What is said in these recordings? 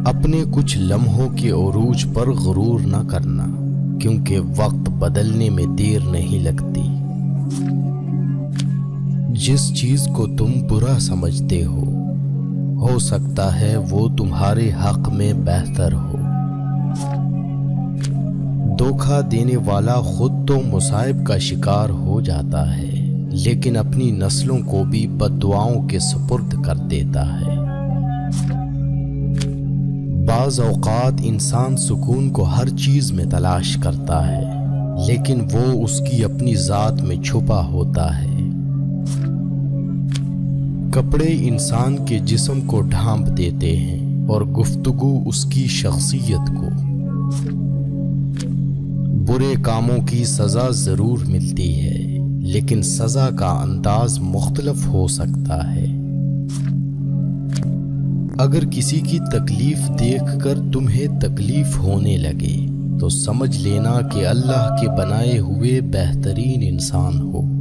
اپنے کچھ لمحوں کے عروج پر غرور نہ کرنا، کیونکہ وقت بدلنے میں دیر نہیں لگتی۔ جس چیز کو تم برا سمجھتے ہو سکتا ہے وہ تمہارے حق میں بہتر ہو۔ دھوکہ دینے والا خود تو مصائب کا شکار ہو جاتا ہے، لیکن اپنی نسلوں کو بھی بد دعاؤں کے سپرد کر دیتا ہے۔ بعض اوقات انسان سکون کو ہر چیز میں تلاش کرتا ہے، لیکن وہ اس کی اپنی ذات میں چھپا ہوتا ہے۔ کپڑے انسان کے جسم کو ڈھانپ دیتے ہیں اور گفتگو اس کی شخصیت کو۔ برے کاموں کی سزا ضرور ملتی ہے، لیکن سزا کا انداز مختلف ہو سکتا ہے۔ اگر کسی کی تکلیف دیکھ کر تمہیں تکلیف ہونے لگے تو سمجھ لینا کہ اللہ کے بنائے ہوئے بہترین انسان ہو۔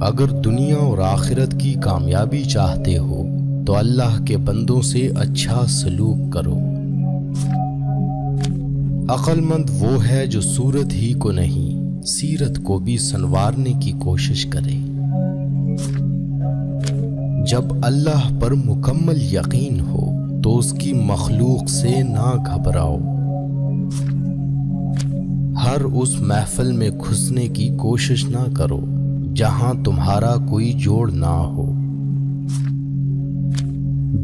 اگر دنیا اور آخرت کی کامیابی چاہتے ہو تو اللہ کے بندوں سے اچھا سلوک کرو۔ عقل مند وہ ہے جو صورت ہی کو نہیں، سیرت کو بھی سنوارنے کی کوشش کرے۔ جب اللہ پر مکمل یقین ہو تو اس کی مخلوق سے نہ گھبراؤ۔ ہر اس محفل میں گھسنے کی کوشش نہ کرو جہاں تمہارا کوئی جوڑ نہ ہو۔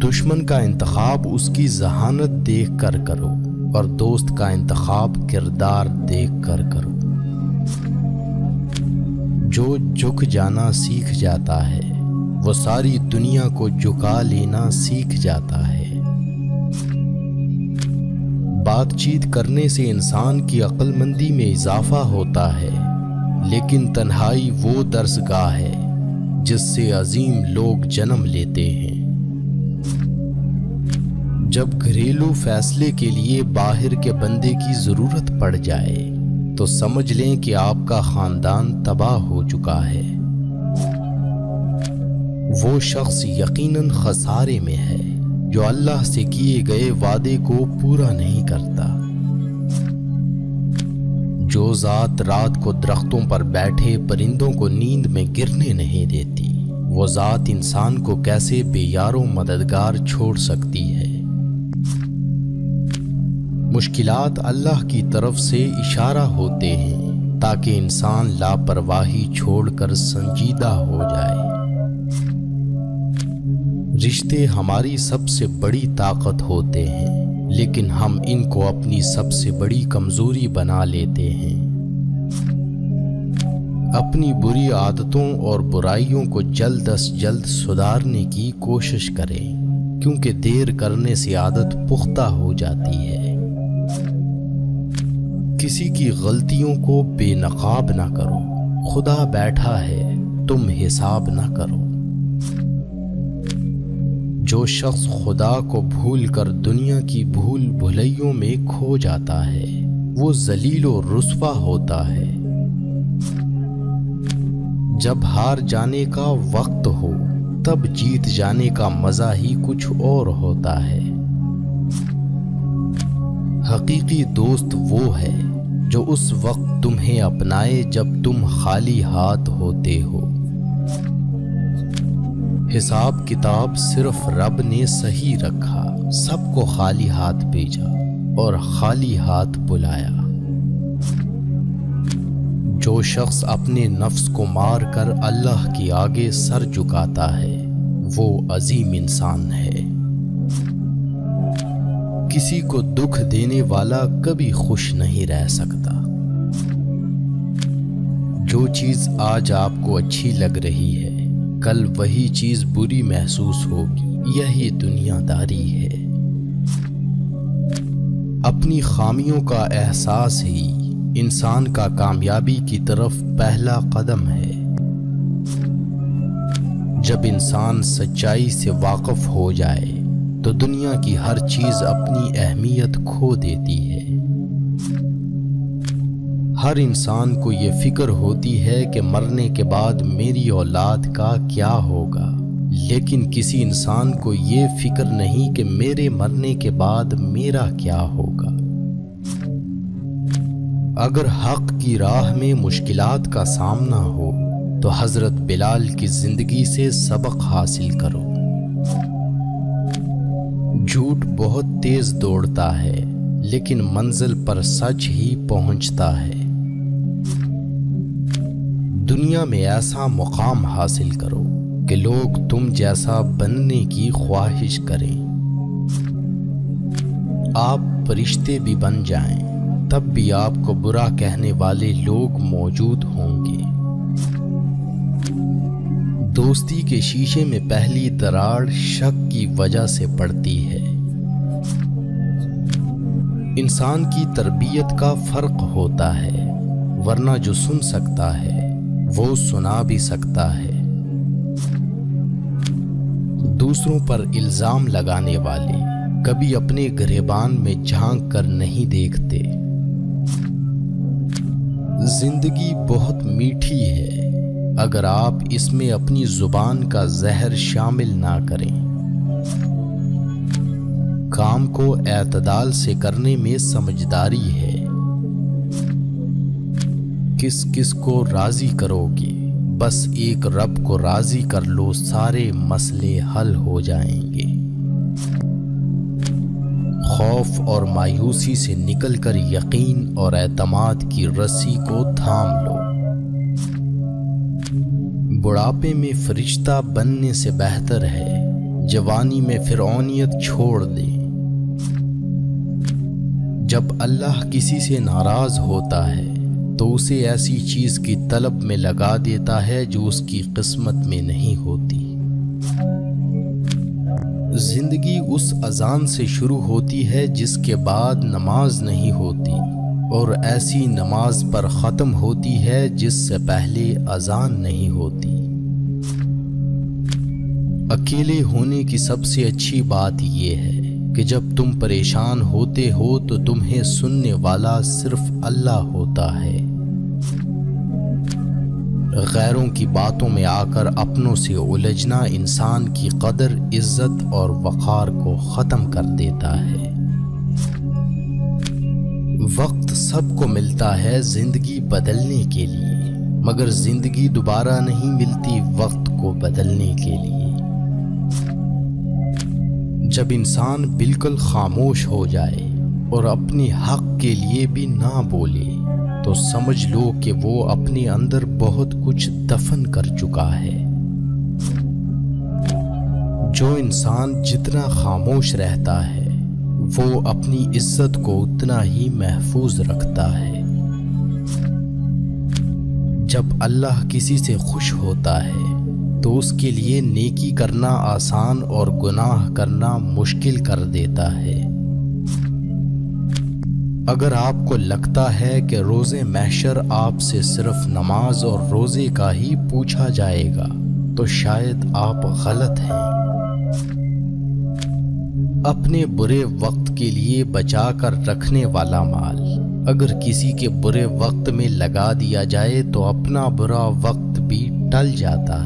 دشمن کا انتخاب اس کی ذہانت دیکھ کر کرو اور دوست کا انتخاب کردار دیکھ کر کرو۔ جو جھک جانا سیکھ جاتا ہے وہ ساری دنیا کو جھکا لینا سیکھ جاتا ہے۔ بات چیت کرنے سے انسان کی عقل مندی میں اضافہ ہوتا ہے، لیکن تنہائی وہ درسگاہ ہے جس سے عظیم لوگ جنم لیتے ہیں۔ جب گھریلو فیصلے کے لیے باہر کے بندے کی ضرورت پڑ جائے تو سمجھ لیں کہ آپ کا خاندان تباہ ہو چکا ہے۔ وہ شخص یقیناً خسارے میں ہے جو اللہ سے کیے گئے وعدے کو پورا نہیں کرتا۔ جو ذات رات کو درختوں پر بیٹھے پرندوں کو نیند میں گرنے نہیں دیتی، وہ ذات انسان کو کیسے بے یارو مددگار چھوڑ سکتی ہے۔ مشکلات اللہ کی طرف سے اشارہ ہوتے ہیں تاکہ انسان لاپرواہی چھوڑ کر سنجیدہ ہو جائے۔ رشتے ہماری سب سے بڑی طاقت ہوتے ہیں، لیکن ہم ان کو اپنی سب سے بڑی کمزوری بنا لیتے ہیں۔ اپنی بری عادتوں اور برائیوں کو جلد از جلد سدھارنے کی کوشش کریں، کیونکہ دیر کرنے سے عادت پختہ ہو جاتی ہے۔ کسی کی غلطیوں کو بے نقاب نہ کرو، خدا بیٹھا ہے، تم حساب نہ کرو۔ جو شخص خدا کو بھول کر دنیا کی بھول بھلیوں میں کھو جاتا ہے وہ ذلیل و رسوا ہوتا ہے۔ جب ہار جانے کا وقت ہو تب جیت جانے کا مزہ ہی کچھ اور ہوتا ہے۔ حقیقی دوست وہ ہے جو اس وقت تمہیں اپنائے جب تم خالی ہاتھ ہوتے ہو۔ حساب کتاب صرف رب نے صحیح رکھا، سب کو خالی ہاتھ بھیجا اور خالی ہاتھ بلایا۔ جو شخص اپنے نفس کو مار کر اللہ کے آگے سر جھکاتا ہے وہ عظیم انسان ہے۔ کسی کو دکھ دینے والا کبھی خوش نہیں رہ سکتا۔ جو چیز آج آپ کو اچھی لگ رہی ہے کل وہی چیز بری محسوس ہوگی، یہی دنیا داری ہے۔ اپنی خامیوں کا احساس ہی انسان کا کامیابی کی طرف پہلا قدم ہے۔ جب انسان سچائی سے واقف ہو جائے تو دنیا کی ہر چیز اپنی اہمیت کھو دیتی ہے۔ ہر انسان کو یہ فکر ہوتی ہے کہ مرنے کے بعد میری اولاد کا کیا ہوگا، لیکن کسی انسان کو یہ فکر نہیں کہ میرے مرنے کے بعد میرا کیا ہوگا۔ اگر حق کی راہ میں مشکلات کا سامنا ہو تو حضرت بلال کی زندگی سے سبق حاصل کرو۔ جھوٹ بہت تیز دوڑتا ہے لیکن منزل پر سچ ہی پہنچتا ہے۔ دنیا میں ایسا مقام حاصل کرو کہ لوگ تم جیسا بننے کی خواہش کریں۔ آپ فرشتے بھی بن جائیں تب بھی آپ کو برا کہنے والے لوگ موجود ہوں گے۔ دوستی کے شیشے میں پہلی دراڑ شک کی وجہ سے پڑتی ہے۔ انسان کی تربیت کا فرق ہوتا ہے، ورنہ جو سن سکتا ہے وہ سنا بھی سکتا ہے۔ دوسروں پر الزام لگانے والے کبھی اپنے گریبان میں جھانک کر نہیں دیکھتے۔ زندگی بہت میٹھی ہے اگر آپ اس میں اپنی زبان کا زہر شامل نہ کریں۔ کام کو اعتدال سے کرنے میں سمجھداری ہے۔ کس کس کو راضی کرو گے؟ بس ایک رب کو راضی کر لو، سارے مسئلے حل ہو جائیں گے۔ خوف اور مایوسی سے نکل کر یقین اور اعتماد کی رسی کو تھام لو۔ بڑھاپے میں فرشتہ بننے سے بہتر ہے جوانی میں فرعونیت چھوڑ دیں۔ جب اللہ کسی سے ناراض ہوتا ہے تو اسے ایسی چیز کی طلب میں لگا دیتا ہے جو اس کی قسمت میں نہیں ہوتی۔ زندگی اس اذان سے شروع ہوتی ہے جس کے بعد نماز نہیں ہوتی، اور ایسی نماز پر ختم ہوتی ہے جس سے پہلے اذان نہیں ہوتی۔ اکیلے ہونے کی سب سے اچھی بات یہ ہے کہ جب تم پریشان ہوتے ہو تو تمہیں سننے والا صرف اللہ ہوتا ہے۔ غیروں کی باتوں میں آ کر اپنوں سے الجھنا انسان کی قدر، عزت اور وقار کو ختم کر دیتا ہے۔ وقت سب کو ملتا ہے زندگی بدلنے کے لیے، مگر زندگی دوبارہ نہیں ملتی وقت کو بدلنے کے لیے۔ جب انسان بالکل خاموش ہو جائے اور اپنے حق کے لیے بھی نہ بولے تو سمجھ لو کہ وہ اپنے اندر بہت کچھ دفن کر چکا ہے۔ جو انسان جتنا خاموش رہتا ہے وہ اپنی عزت کو اتنا ہی محفوظ رکھتا ہے۔ جب اللہ کسی سے خوش ہوتا ہے تو اس کے لیے نیکی کرنا آسان اور گناہ کرنا مشکل کر دیتا ہے۔ اگر آپ کو لگتا ہے کہ روز محشر آپ سے صرف نماز اور روزے کا ہی پوچھا جائے گا تو شاید آپ غلط ہیں۔ اپنے برے وقت کے لیے بچا کر رکھنے والا مال اگر کسی کے برے وقت میں لگا دیا جائے تو اپنا برا وقت بھی ٹل جاتا ہے۔